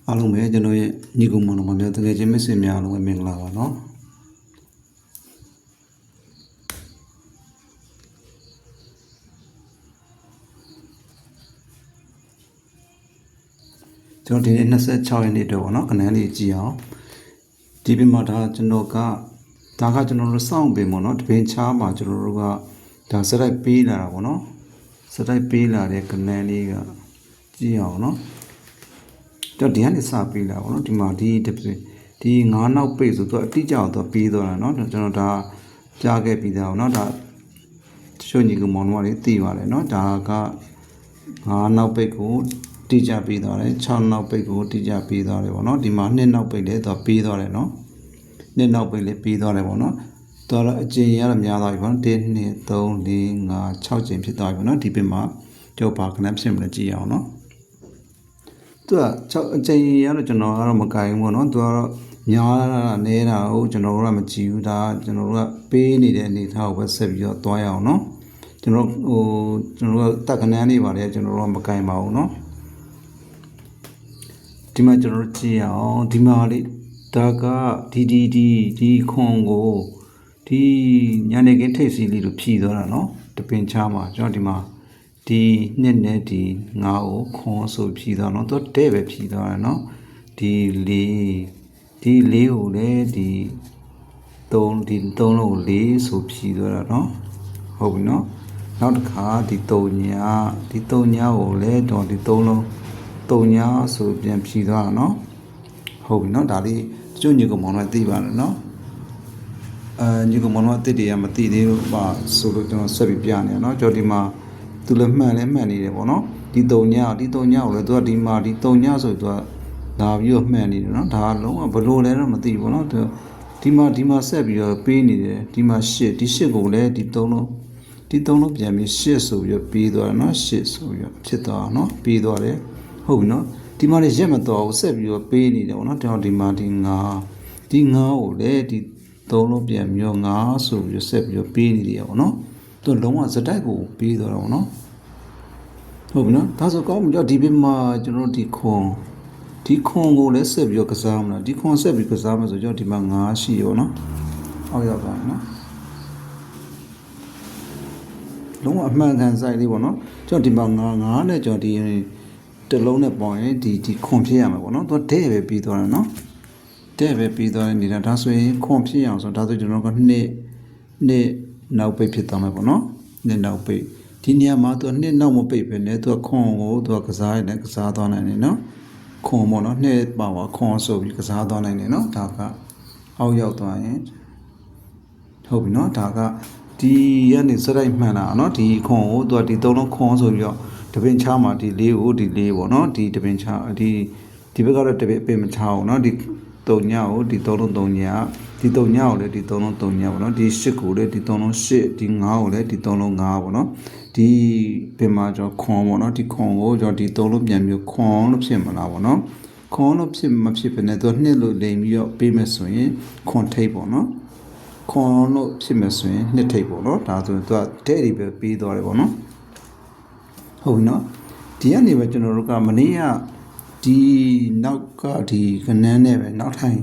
အားလုံးပဲကျွန်တော်ရဲ့ညီကောင်မောင်နှမများတကယ်ချင်းမိတ်ဆွေများအားလုံးပဲမင်္ဂလာပါနော်ကျွန်တော်ဒီနေ့26ရက်နေ့တော့ဗောနော်ခဏလေးကြည့်အောင်ဒီပြင်မှာဒါကျွန်တော်ကဒါကကျွန်တော်တို့စောင့်ပင်ဗောနော်တပင်ချားမှာကျွန်တော်တို့ကဒါစရိုက်ပေးလာတာဗောနော်စရိုက်ပေးလာတဲ့ခဏလေးကကြည့်အောင်နော်တော့ဒီကနေစပေးလာဗောနော်ဒီမှာဒီ9နောက်ပိတ်ဆိုတော့အတိအကျအောင်တော့ပြီးသွားတာเนาะကျွန်တော်ဒါကြားခဲ့ပြီးသားဗောနော်ဒါတချို့ညီကောင်မောင်တို့ကသိပါတယ်เนาะဒါက9နောက်ပိတ်ကိုတိကျပြီးသွားတယ်6နောက်ပိတ်ကိုတိကျပြီးသွားတယ်ဗောနော်ဒီမှာ2နောက်ပိတ်လည်းတော့ပြီးသွားတယ်เนาะ2နောက်ပိတ်လည်းပြီးသွားတယ်ဗောနော်တော်တော့အကျဉ်းရတော့များသွားပြီဗောနော်1 2 3 4 5 6ကျဉ်ဖြစ်သွားပြီဗောနော်ဒီပြင်မှာကြောက်ပါခဏဖြစ်မလဲကြည့်အောင်เนาะသူက6အကျဉ်းရတော့ကျွန်တော်ကတော့မကင်ဘူးဗောနော်သူကတော့များတာနေတာဟုတ်ကျွန်တော်တို့ကမကြည့်ဘူးဒါကျွန်တော်တို့ကပေးနေတဲ့အနေထားကိုပဲဆက်ပြီးတော့သွားရအောင်เนาะကျွန်တော်ကတက်ခဏန်းနေပါတယ်ကျွန်တော်တို့ကမကင်ပါဘူးเนาะဒီမှာကျွန်တော်တို့ကြည့်အောင်ဒီမှာလေးဒါကဒီခွန်ကိုဒီညနေခင်းထိတ်စီလေးလိုဖြည်သွားတာเนาะတပင်ချားမှာကျွန်တော်ဒီမှာဒီနှစ်နဲ့ဒီ9ကိုခွန်ဆိုဖြည်သွားเนาะသူတဲ့ပဲဖြည်သွားတယ်เนาะဒီ4ကိုလည်းဒီ3လုံးကို4ဆိုဖြည်သွားတာเนาะဟုတ်ပြီเนาะနောက်တစ်ခါဒီ3ညကိုလည်းတော့ဒီ3လုံး3ညဆိုပြန်ဖြည်သွားတာเนาะဟုတ်ပြီเนาะဒါလေးတချို့ညီကောင်မောင်တို့သိပါတယ်เนาะညီကောင်မောင်တို့အစ်တွေကမသိသေးဘူးပါဆိုလို့ကျွန်တော်ဆက်ပြီးပြနေရเนาะကြော်ဒီမှာသူလည်းမှန်နေတယ်ပေါ့เนาะဒီ3ညကိုလည်းသူကဒီမှာဒီ3ညဆိုသူကလာပြီးတော့မှန်နေတယ်เนาะဒါလုံးဝဘလို့လဲတော့မသိဘူးเนาะဒီမှာဆက်ပြီးတော့ပေးနေတယ်ဒီမှာ8ဒီ8ကိုလည်းဒီ3လုံးပြန်ပြီး8ဆိုပြီးတော့ပေးသွားတယ်เนาะ8ဆိုပြီးတော့ဖြစ်သွားเนาะပေးသွားတယ်ဟုတ်ပြီเนาะဒီမှာလည်းရက်မတော်ဘူးဆက်ပြီးတော့ပေးနေတယ်ပေါ့เนาะဒီမှာဒီ9ကိုလည်းဒီ3လုံးပြန်ပြီးတော့9ဆိုပြီးတော့ဆက်ပြီးတော့ပေးနေတယ်ပေါ့เนาะသူလုံးဝစတိုက်ကိုပေးသွားတာပေါ့เนาะဟုတ်ပြီเนาะဒါဆိုကောင်းပြီတော့ဒီဘက်မှာကျွန်တော်ဒီခွန်ကိုလည်းဆက်ပြီးတော့ကစားမလားဒီခွန်ဆက်ပြီးကစားမှာဆိုကျွန်တော်ဒီမှာ9ရှိရောเนาะအောက်ရောက်သွားเนาะလုံးဝအမှန်ကန်ဆိုင်လေးပေါ့เนาะကျွန်တော်ဒီမှာ9နဲ့ကျွန်တော်ဒီတလုံးနဲ့ပေါင်းရင်ဒီခွန်ဖြစ်ရမှာပေါ့เนาะသူတဲ့ပဲပြီးသွားတယ်เนาะတဲ့ပဲပြီးသွားတဲ့နေတာဒါဆိုရင်ခွန်ဖြစ်အောင်ဆိုဒါဆိုကျွန်တော်ကနှစ်နောက်ပိတ်ဖြစ်သွားမှာပေါ့เนาะနှစ်နောက်ပိတ်ဒီနေရာမှာသူနှစ်နောက်မပိတ်ပဲနဲ့သူခွန်ကိုသူကစားရင်လည်းကစားသွားနိုင်တယ်เนาะခွန်ပေါ့เนาะနှစ်ပါဝါခွန်ဆိုပြီးကစားသွားနိုင်တယ်เนาะဒါကအောက်ရောက်သွားရင်ဟုတ်ပြီเนาะဒါကဒီကနေစရိုက်မှန်တာเนาะဒီခွန်ကိုသူကဒီ3လုံးခွန်ဆိုပြီးတော့တပင်ချားမှာဒီ4ကိုဒီ4ပေါ့เนาะဒီတပင်ချားဒီဘက်ကတော့တပင်ပင်မချားအောင်เนาะဒီ3ညကိုဒီ3လုံး3ညဒီ3ညကိုလည်းဒီ3လုံး3ညပေါ့เนาะဒီ8ကိုလည်းဒီ3လုံး8ဒီ9ကိုလည်းဒီ3လုံး9ပေါ့เนาะဒီပင်မှာကျွန်တော်ခွန်ပေါ့เนาะဒီခွန်ကိုကျွန်တော်ဒီ3လုံးပြန်ပြီးခွန်လို့ဖြစ်မလားပေါ့เนาะခွန်လို့ဖြစ်မဖြစ်ပဲနဲ့သူနှစ်လို့လိမ်ပြီးတော့ပေးမယ်ဆိုရင်ခွန်ထိပ်ပေါ့เนาะခွန်လို့ဖြစ်မယ်ဆိုရင်နှစ်ထိပ်ပေါ့เนาะဒါဆိုရင်သူကတဲ့တွေပဲပေးသွားတယ်ပေါ့เนาะဟုတ်ပြီเนาะဒီကနေပဲကျွန်တော်တို့ကမနေ့ကဒီနောက်ကဒီခဏန်းနဲ့ပဲနောက်ထိုင်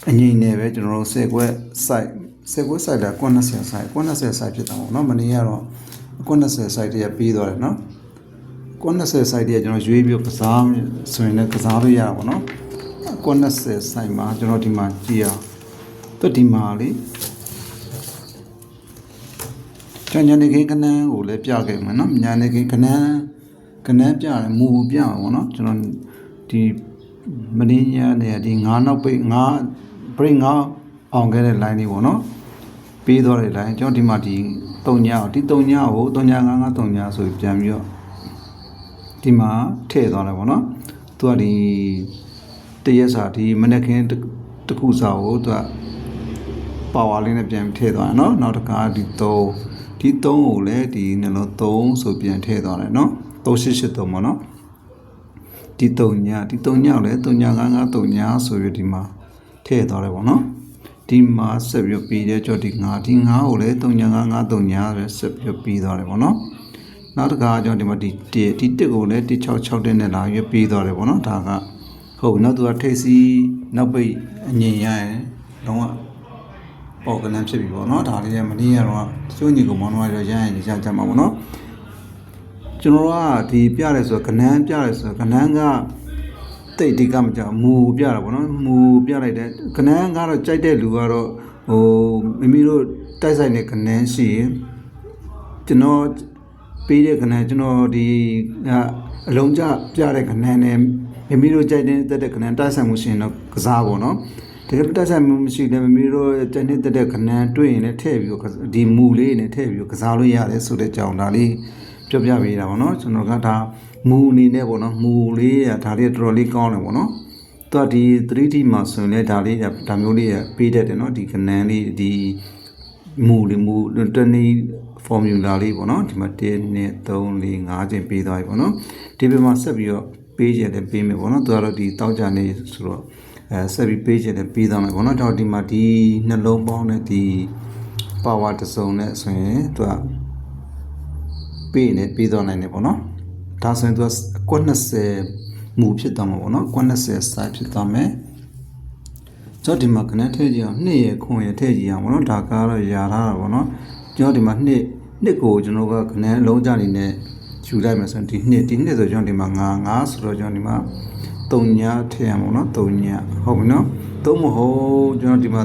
အငိမ့်နဲ့ပဲကျွန်တော်တို့10ခွက် site လာ90 site ဖြစ်တာပေါ့เนาะမနေ့ကတော့90 site တည်းပြီးသွားတယ်เนาะ90 site တည်းကျွန်တော်ရွေးပြီးကစားဆိုရင်လည်းကစားလို့ရတာပေါ့เนาะ90 site မှာကျွန်တော်ဒီမှာကြည့်အောင်သူဒီမှာလေညနေခင်းကနန်းကိုလည်းပြခဲ့မှာเนาะညနေခင်းကနန်းပြတယ်မူပြအောင်ပေါ့เนาะကျွန်တော်ဒီမင်းညနေဒီ9နောက်ပိတ်9 break 9အောင်ခဲ့တဲ့ line လေးပေါ့เนาะပေးသွားတဲ့ line ကျွန်တော်ဒီမှာဒီ3ညကို3ညကို3ည9 3ညဆိုပြန်ပြီးတော့ဒီမှာထည့်သွားတယ်ပေါ့เนาะသူကဒီတရက်စာဒီမနေ့ခင်းတခုစာကိုသူကပါဝါလေးနဲ့ပြန်ထည့်သွားတယ်เนาะနောက်တစ်ခါဒီ3ကိုလည်းဒီနှလုံး3ဆိုပြန်ထည့်သွားတယ်เนาะ3883ပေါ့เนาะဒီ3ညကိုလည်း3ည9 3ညဆိုပြီးဒီမှာထည့်သွားတယ်ပေါ့เนาะဒီမှာဆက်ပြီးပြီးတဲ့ကြော်ဒီ9ကိုလည်း3ည9 3ညပဲဆက်ပြီးပြီးသွားတယ်ပေါ့เนาะနောက်တစ်ခါကျွန်တော်ဒီမှာဒီ1ကိုလည်း166တဲ့နဲ့လာပြီးပြီးသွားတယ်ပေါ့เนาะဒါက ဟုတ်ပြီနော်သူကထိတ်စီနောက်ပိတ်အငြိမ်ရရင်လုံးဝပေါ့ကနန်းဖြစ်ပြီပေါ့နော်ဒါလေးကမနေ့ကတော့ကျိုးညီကောင်မောင်တို့ရရရင်ရကြမှာပေါ့နော်ကျွန်တော်ကဒီပြရဲဆိုတော့ကနန်းပြရဲဆိုတော့ကနန်းကတိတ်ဒီကမကြောက်မူပြတာပေါ့နော်မူပြလိုက်တဲ့ကနန်းကတော့ကြိုက်တဲ့လူကတော့ဟိုမိမိတို့တိုက်ဆိုင်တဲ့ကနန်းရှိရင်ကျွန်တော်ပေးတဲ့ကနန်းကျွန်တော်ဒီအလုံးကြပြတဲ့ကနန်းနဲ့မိမိတို့ကြိုက်တဲ့ကနန်းတိုက်ဆိုင်မှုရှိရင်တော့ကစားပေါ့နော်တကယ်တိုက်ဆိုင်မှုမရှိလည်းမိမိတို့ကြိုက်တဲ့ကနန်းတွေ့ရင်လည်းထည့်ပြီးဒီမူလေးနဲ့ထည့်ပြီးကစားလို့ရတယ်ဆိုတဲ့ကြောင်ဒါလေးပြောပြပေးတာပေါ့နော်ကျွန်တော်ကဒါမူအနေနဲ့ပေါ့နော်မူလေးရဒါလေးတော်တော်လေးကောင်းတယ်ပေါ့နော်သူကဒီ 3D မှာဆိုရင်လည်းဒါလေးဒါမျိုးလေးပေးတတ်တယ်နော်ဒီကနန်းလေးဒီမူလေးမူတနည်း formula လေးပေါ့နော်ဒီမှာ1 2 3 4 5ချိန်ပေးသွားပြီပေါ့နော်ဒီဘက်မှာဆက်ပြီးတော့ပေးရတယ်ပေးမယ်ပေါ့နော်သူကတော့ဒီတောက်ကြနေဆိုတော့ဆက်ပြီးပေးရတယ်ပေးသွားမယ်ပေါ့နော်တော့ဒီမှာဒီနှလုံးပေါင်းနဲ့ဒီ power တစ်စုံနဲ့ဆိုရင်သူကပေးနေပေးသွားနိုင်တယ်ပေါ့နော်ဒါဆိုရင်သူကကွက်20မူဖြစ်သွားမှာပေါ့နော်ကွက်20 size ဖြစ်သွားမယ်ကျွန်တော်ဒီမှာကနန်းထည့်ကြည့်အောင်2ရခွန်ရထည့်ကြည့်အောင်ပေါ့နော်ဒါကတော့ယာထားတာပေါ့နော်ကျွန်တော်ဒီမှာနှစ်ကိုကျွန်တော်ကကနန်းအလုံးကြနေနဲ့ယူလိုက်မယ်ဆိုရင်ဒီနှစ်ဆိုကျွန်တော်ဒီမှာ9ဆိုတော့ကျွန်တော်ဒီမှာ3ညထည့်ရမှာပေါ့နော်3ညဟုတ်ပြီနော်သုံးမဟုတ်ကျွန်တော်ဒီမှာ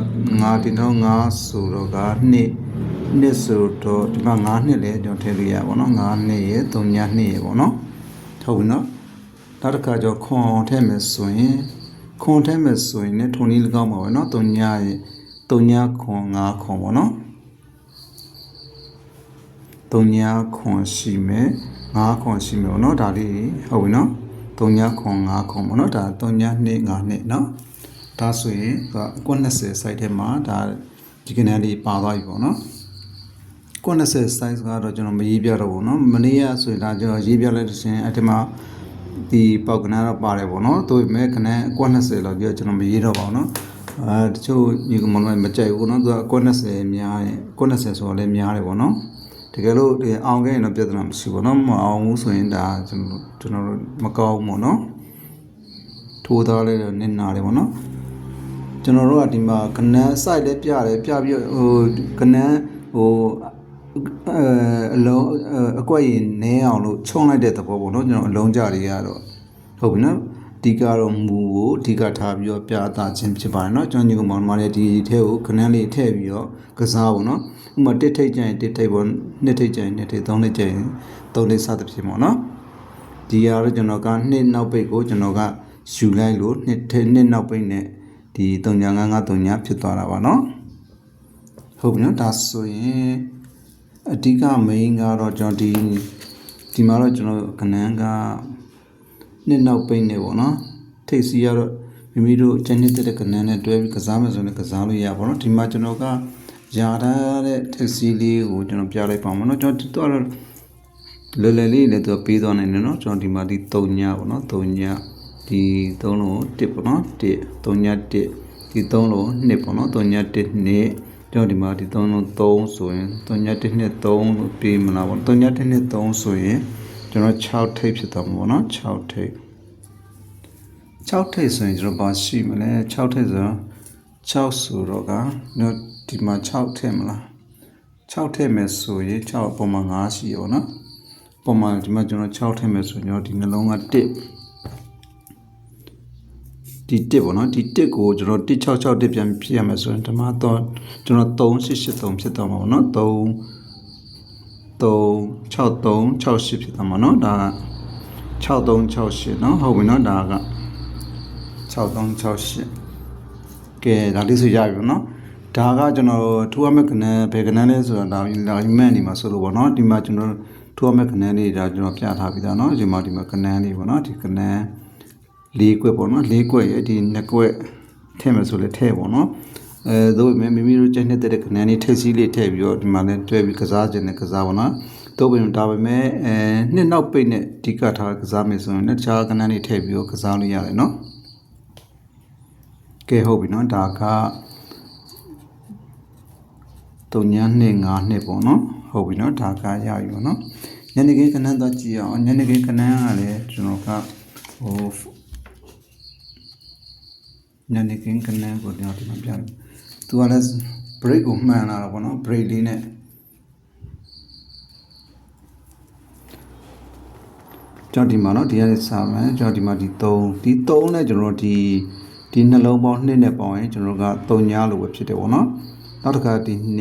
9ဒီတော့9ဆိုတော့ကနှစ်ဆိုတော့ဒီမှာ9နှစ်လဲကျွန်တော်ထည့်လို့ရပါတော့9နှစ်ရ3ညနှစ်ရပေါ့နော်ဟုတ်ပြီနော်နောက်တစ်ခါကျခွန်ထည့်မယ်ဆိုရင်ခွန်ထည့်မယ်ဆိုရင်လည်းထုံနည်း၎င်းပါပဲနော်3ညရ3ညခွန်5ခွန်ပေါ့နော်3ညခွန်ရှိမယ်5ခွန်ရှိမယ်ပေါ့နော်ဒါလေးဟုတ်ပြီနော်3ညခွန်5ခွန်ပေါ့နော်ဒါ3ည2 5နှစ်နော်ဒါဆိုရင်အကွက်20 size ထဲမှာဒါဒီကနန်းလေးပါသွားပြီပေါ့နော်ကွက်20 size ကတော့ကျွန်တော်မရေးပြတော့ဘူးနော်မနေ့ကဆိုရင်ဒါကျွန်တော်ရေးပြလိုက်တဲ့ရှင်အဲ့ဒီမှာဒီပေါက်ကနန်းတော့ပါတယ်ပေါ့နော်တို့ပေမဲ့ကနန်းအကွက်20လောက်ပြကျွန်တော်မရေးတော့ပါဘူးနော်တချို့ညီကမလို့မကြိုက်ဘူးနော်သူကအကွက်20များတယ်အကွက်20ဆိုတော့လည်းများတယ်ပေါ့နော်တကယ်လို့အောင်ခဲ့ရင်တော့ပြဿနာမရှိဘူးနော်မအောင်ဘူးဆိုရင်ဒါကျွန်တော်တို့မကောင်းဘူးပေါ့နော်ထိုးသားလေးတော့နစ်နာတယ်ပေါ့နော်ကျွန်တော်တို့ကဒီမှာကနန်း site လည်းပြတယ်ပြပြီးဟိုကနန်းဟိုအလုံးအကွက်ရင်နဲအောင်လို့ချုံလိုက်တဲ့သဘောပေါ့နော်ကျွန်တော်အလုံးကြတွေကတော့ဟုတ်ပြီနော်ဒီကတော့မူကိုအဓိကထားပြီးတော့ပြသခြင်းဖြစ်ပါတယ်နော်ကျွန်တော်ညီကောင်မောင်မလေးဒီထဲကိုကနန်းလေးထည့်ပြီးတော့ကစားပေါ့နော်ဥပမာ1ထိပ်ကျရင်1ထိပ်ပေါ့2ထိပ်ကျရင်2ထိပ်3ထိပ်ကျရင်3ထိပ်စသဖြင့်ပေါ့နော်ဒီကတော့ကျွန်တော်က2နောက်ပိတ်ကိုကျွန်တော်ကယူလိုက်လို့2နောက်ပိတ်နဲ့ဒီ3953ဖြစ်သွားတာပါเนาะဟုတ်ပြီเนาะဒါဆိုရင်အဓိက main ကတော့ကျွန်တော်ဒီမှာတော့ကျွန်တော်ကနန်းကနှစ်နောက်ပိတ်နေပေါ့เนาะထိပ်စီကတော့မိမိတို့ကျန်နေတဲ့ကနန်းနဲ့တွဲပြီးကစားမယ်ဆိုရင်ကစားလို့ရပါတော့ဒီမှာကျွန်တော်ကယာထားတဲ့ထိပ်စီလေးကိုကျွန်တော်ပြလိုက်ပါမယ်เนาะကျွန်တော်တော့လွယ်လွယ်လေးလည်းသူပေးသွားနိုင်တယ်เนาะကျွန်တော်ဒီမှာဒီ3ညပေါ့เนาะ3ညဒီ3လုံး1ပေါ့နော်1 3ည1ဒီ3လုံး2ပေါ့နော်3ည1 2ကျွန်တော်ဒီမှာဒီ3လုံး3ဆိုရင်3ည1 2 3လို့ပြီးမလားပေါ့3ည1 2 3ဆိုရင်ကျွန်တော်6ထိပ်ဖြစ်သွားမှာပေါ့နော်6ထိပ်6ထိပ်ဆိုရင်ကျွန်တော်ဘာရှိမလဲ6ထိပ်ဆိုတော့6ဆိုတော့ကဒီမှာ6ထည့်မလား6ထည့်မယ်ဆိုရင်6အပေါ်မှာ5ရှိရောနော်ပုံမှန်ဒီမှာကျွန်တော်6ထည့်မယ်ဆိုရင်ဒီနှလုံးက1ဒီ1ပေါ့နော်ဒီ1ကိုကျွန်တော်166တစ်ပြန်ပြရမယ်ဆိုရင်ဓမ္မတော့ကျွန်တော်3883ဖြစ်သွားမှာပေါ့နော်36368ဖြစ်သွားမှာနော်ဒါက6368နော်ဟုတ်ပြီနော်ဒါက6368ကဲဒါလေးဆိုရပြီနော်ဒါကကျွန်တော်ထိုးရမယ့်ကနန်းဘယ်ကနန်းလဲဆိုတော့ဒါလာမှန်နေမှာဆိုလို့ပေါ့နော်ဒီမှာကျွန်တော်ထိုးရမယ့်ကနန်းလေးဒါကျွန်တော်ပြထားပြီးသားနော်ဒီမှာကနန်းလေးပေါ့နော်ဒီကနန်း4ကွက်ပေါ့နော်4ကွက်ရဲ့ဒီ2ကွက်ထည့်မယ်ဆိုလဲထည့်ပေါ့နော်သို့ပေမဲ့မိမိတို့ကြိုက်နေတဲ့ကနန်းလေးထည့်စီးလေးထည့်ပြီးတော့ဒီမှာလည်းတွဲပြီးကစားခြင်းနဲ့ကစားပါနော်သို့ပေမဲ့ဒါပေမဲ့နှစ်နောက်ပိတ်နဲ့ဒီကထားကစားမယ်ဆိုရင်လည်းတခြားကနန်းလေးထည့်ပြီးတော့ကစားလို့ရတယ်နော်ကဲဟုတ်ပြီနော်ဒါက3ည2 5နှစ်ပေါ့နော်ဟုတ်ပြီနော်ဒါကရပြီပေါ့နော်ညနေခင်းကနန်းသွားကြည့်အောင်ညနေခင်းကနန်းကလည်းကျွန်တော်ကဟို ညနေခင်းကနန်းကိုတော့ဒီမှာပြတယ်သူကလည်း break ကိုမှန်လာတာပေါ့နော် break လေးနဲ့ကျွန်တော်ဒီမှာနော်ဒီကနေစမယ်ကျွန်တော်ဒီမှာဒီ3နဲ့ကျွန်တော်ဒီနှလုံးပေါင်း2နဲ့ပေါင်းရင်ကျွန်တော်က3ညလို့ပဲဖြစ်တယ်ပေါ့နော်နောက်တစ်ခါဒီ2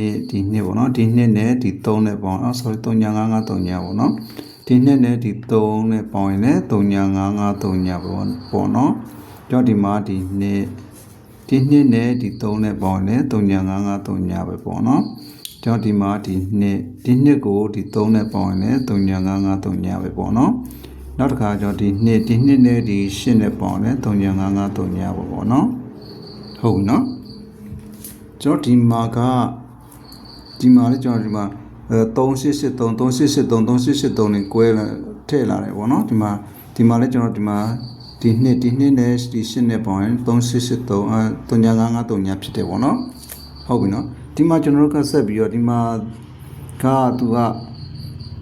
ပေါ့နော်ဒီ2နဲ့ဒီ3နဲ့ပေါင်းsorry 3ည5 5 3ညပေါ့နော်ဒီ2နဲ့ဒီ3နဲ့ပေါင်းရင်လည်း3ည5 5 3ညပေါ့နော်ကျွန်တော်ဒီမှာဒီ2နဲ့ဒီ3နဲ့ပေါင်းရင်3ည5 5 3ညပဲပေါ့နော်ကျွန်တော်ဒီမှာဒီ2ကိုဒီ3နဲ့ပေါင်းရင်3ည5 5 3ညပဲပေါ့နော်နောက်တစ်ခါကျွန်တော်ဒီ2နဲ့ဒီ8နဲ့ပေါင်းတယ်3ည5 5 3ညပေါ့နော်ဟုတ်နော်ကျွန်တော်ဒီမှာလေကျွန်တော်ဒီမှာ3883နဲ့ကွဲလာထည့်လာတယ်ပေါ့နော်ဒီမှာလေကျွန်တော်ဒီမှာဒီ2နဲ့ဒီ8နဲ့ပေါင်းရင်3883 3ည5 5 3ညဖြစ်တယ်ပေါ့နော်ဟုတ်ပြီနော်ဒီမှာကျွန်တော်တို့ကဆက်ပြီးတော့ဒီမှာသူက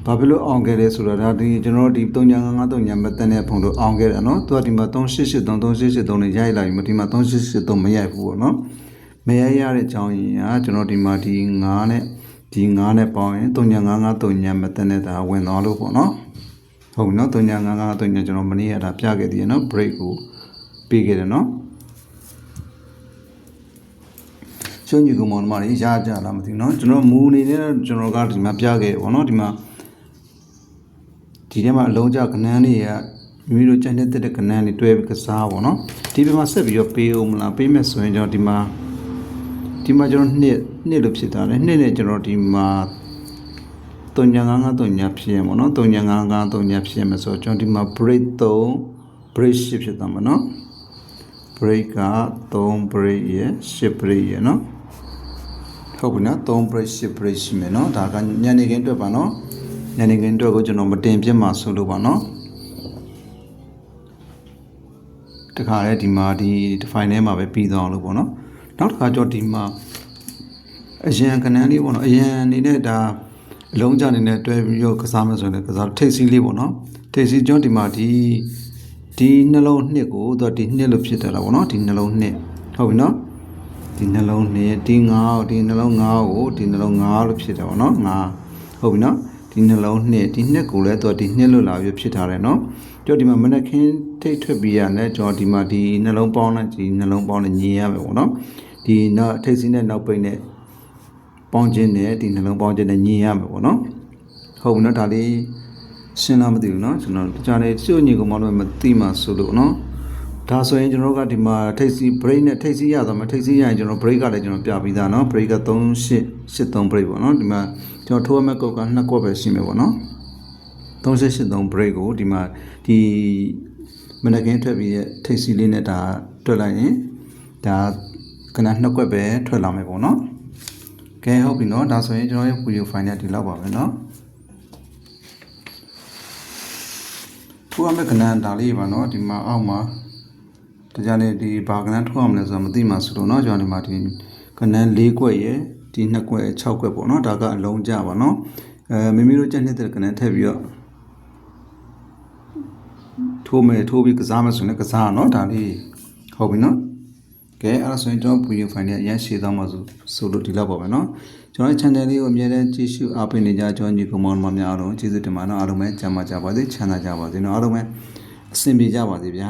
ဘာဖြစ်လို့အောင်ခဲ့လဲဆိုတော့ဒါဒီကျွန်တော်တို့ဒီ3ည5 5 3ညမတက်တဲ့ပုံတို့အောင်ခဲ့တယ်နော်သူကဒီမှာ3883နဲ့ရိုက်လာပြီဒီမှာ3883မရိုက်ဘူးပေါ့နော်မရိုက်ရတဲ့အကြောင်းရင်းကကျွန်တော်ဒီမှာဒီ9နဲ့ပေါင်းရင်3ည5 5 3ညမတက်တဲ့ဒါဝင်သွားလို့ပေါ့နော်ဟုတ်ပြီနော်3ည5 5 3ညကျွန်တော်မနေ့ကဒါပြခဲ့သေးတယ်နော် break ကိုပေးခဲ့တယ်နော်ရှုံးညီကောင်မောင်တို့ရကြလားမသိဘူးနော်ကျွန်တော်မူအနေနဲ့ကျွန်တော်ကဒီမှာပြခဲ့ပေါ့နော်ဒီထဲမှာအလုံးကြကနန်းတွေကမိမိတို့ကြိုက်တဲ့ကနန်းတွေတွဲပြီးကစားပေါ့နော်ဒီဘက်မှာဆက်ပြီးတော့ပေးအောင်မလားပေးမယ်ဆိုရင်ကျွန်တော်ဒီမှာကျွန်တော်နှစ်လို့ဖြစ်သွားတယ်နှစ်နဲ့ကျွန်တော်ဒီမှာ3ည5 5 3ညဖြစ်ရမှာနော်3ည5 5 3ညဖြစ်ရမှာဆိုတော့ကျွန်တော်ဒီမှာ break 3 break 10ဖြစ်သွားမှာနော် break က3 break ရ10 break ရနော်ဟုတ်ပြီနော်3 break 10 break ရှိမယ်နော်ဒါကညနေခင်းအတွက်ပါနော်ညနေခင်းအတွက်ကိုကျွန်တော်မတင်ပြမှာဆိုလို့ပါနော်တခါလေဒီမှာဒီ file ထဲမှာပဲပြီးသွားအောင်လို့ပေါ့နော်နောက်တစ်ခါကျတော့ဒီမှာအရန်ကနန်းလေးပေါ့နော်အရန်အနေနဲ့ဒါအလုံးကြအနေနဲ့တွဲပြီးတော့ကစားမယ်ဆိုရင်ကစားထိတ်စီးလေးပေါ့နော်ထိတ်စီးကျွန်တော်ဒီမှာဒီနှလုံးနှစ်ကိုသူဒီနှစ်လို့ဖြစ်တယ်လားပေါ့နော်ဒီနှလုံးနှစ်ဟုတ်ပြီနော်ဒီနှလုံးနှစ်ဒီ9ဒီနှလုံး9ကိုဒီနှလုံး9လို့ဖြစ်တယ်ပေါ့နော်9ဟုတ်ပြီနော်ဒီနှလုံးနှစ်ဒီနှစ်ကိုလည်းသူဒီနှစ်လို့လာပြီးဖြစ်ထားတယ်နော်ကျွန်တော်ဒီမှာမနက်ခင်းထိတ်ထွက်ပြီးရတယ်ကျွန်တော်ဒီမှာဒီနှလုံးပေါင်းနဲ့ဒီနှလုံးပေါင်းနဲ့ညီရမယ်ပေါ့နော်ဒီနောက်ထိတ်စီးနဲ့နောက်ပိတ်နဲ့ပေါင်းခြင်းနဲ့ဒီနှလုံးပေါင်းခြင်းနဲ့ညီရမယ်ပေါ့နော်ဟုတ်ပြီနော်ဒါလေးရှင်းလားမသိဘူးနော်ကျွန်တော်တခြားလေးရှုပ်ညီကောင်မလို့မသိမှဆိုလို့နော်ဒါဆိုရင်ကျွန်တော်တို့ကဒီမှာထိတ်စီ break နဲ့ထိတ်စီရသွားမှာထိတ်စီရရင်ကျွန်တော် break ကလည်းကျွန်တော်ပြပြီးသားနော် break က3883 break ပေါ့နော်ဒီမှာကျွန်တော်ထိုးမဲ့ကုတ်က2ကွက်ပဲရှိမယ်ပေါ့နော်3883 break ကိုဒီမှာဒီမနက်ခင်းထွက်ပြီးရဲ့ထိတ်စီလေးနဲ့ဒါတွက်လိုက်ရင်ဒါခဏ2ကွက်ပဲထွက်လာမယ်ပေါ့နော်ကဲဟုတ်ပြီနော်ဒါဆိုရင်ကျွန်တော်ရဲ့ video file နဲ့ဒီလောက်ပါပဲနော်ထိုးရမယ့်ကဏ္ဍဒါလေးပါနော်ဒီမှာအောက်မှာတရားနဲ့ဒီဘာကဏ္ဍထိုးအောင်လဲဆိုတော့မသိမှဆိုလို့เนาะကျွန်တော်ဒီမှာဒီကဏ္ဍ4ကွက်ရယ်ဒီ2ကွက်6ကွက်ပေါ့เนาะဒါကအလုံးကြပါเนาะမိမိတို့ကြက်နေတဲ့ကဏ္ဍထည့်ပြီးတော့ထိုးပြီးကစားမယ်ဆိုရင်ကစားเนาะဒါလေးဟုတ်ပြီเนาะကဲအဲ့ဒါဆိုရင်ကျွန်တော် video file နဲ့ရန်ရှည်သွားမှာဆိုလို့ဒီလောက်ပါပဲเนาะကျွန်တော် channel လေးကိုအမြဲတမ်းကြည့်ရှုအားပေးနေကြကျွန်တော်ညီကောင်မောင်များအားလုံးကျေးဇူးတင်ပါတယ်เนาะအားလုံးပဲကျမ်းမာကြပါစေချမ်းသာကြပါစေเนาะအားလုံးပဲအဆင်ပြေကြပါစေဗျာ